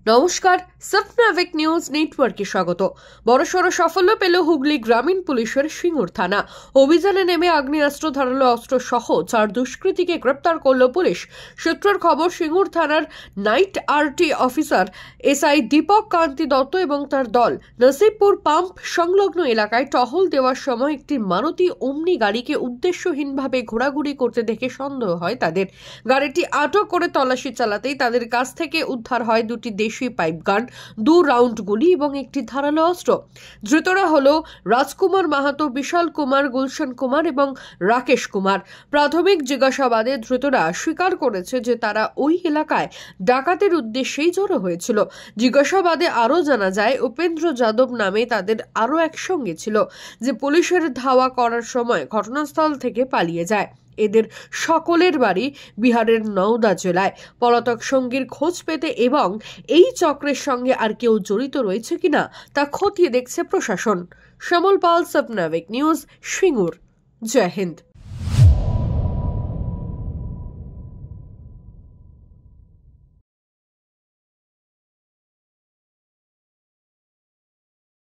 নমস্কার, সফনাভিক নিউজ নেটওয়ার্কে স্বাগত। বড়সড় সাফল্য পেল হুগলি গ্রামীণ পুলিশের সিঙ্গুর থানা। অভিযানে নেমে আগ্নেয়াস্ত্র ধারালো অস্ত্র সহ 4 দুষ্কৃতীকে গ্রেপ্তার করল পুলিশ। সূত্রের খবর, সিঙ্গুর থানার night RT officer SI Dipak Kanti Dutta এবং তার দল নসিবপুর পাম্প সংলগ্ন এলাকায় টহল দেওয়ার সময় একটি মারুতি ওমনি গাড়িকে উদ্দেশ্যহীনভাবে ঘোরাঘুরি করতে দেখে সন্দেহ হয় তাদের। গাড়িটি আটক করে তল্লাশি চালাতেই তাদের কাছ থেকে উদ্ধার হয় দুটি দেশীয় পাইপ গান, 2 রাউন্ড গুলি এবং একটি ধারালো অস্ত্র। ধৃতরা হলো রাজকুমার মাহাতো, বিশাল কুমার, গুলশন কুমার এবং রাকেশ কুমার। প্রাথমিক জিজ্ঞাসাবাদে ধৃতরা স্বীকার করেছে যে তারা ওই এলাকায় ডাকাতের উদ্দেশ্যেই জড়ো হয়েছিল। জিজ্ঞাসাবাদে আরও জানা যায়, উপেন্দ্র যাদব নামে তাদের আরও এক সঙ্গী ছিল, যে পুলিশের ধাওয়া করার সময় ঘটনাস্থল থেকে পালিয়ে যায়। এদের সকলের বাড়ি বিহারের নওদা জেলায়। পলাতক সঙ্গীর খোঁজ পেতে এবং এই চক্রের সঙ্গে আর কেউ জড়িত রয়েছে কিনা তা খতিয়ে দেখছে প্রশাসন। শ্যামল পাল, সফনাভিক নিউজ, সিঙ্গুর। জয় হিন্দ।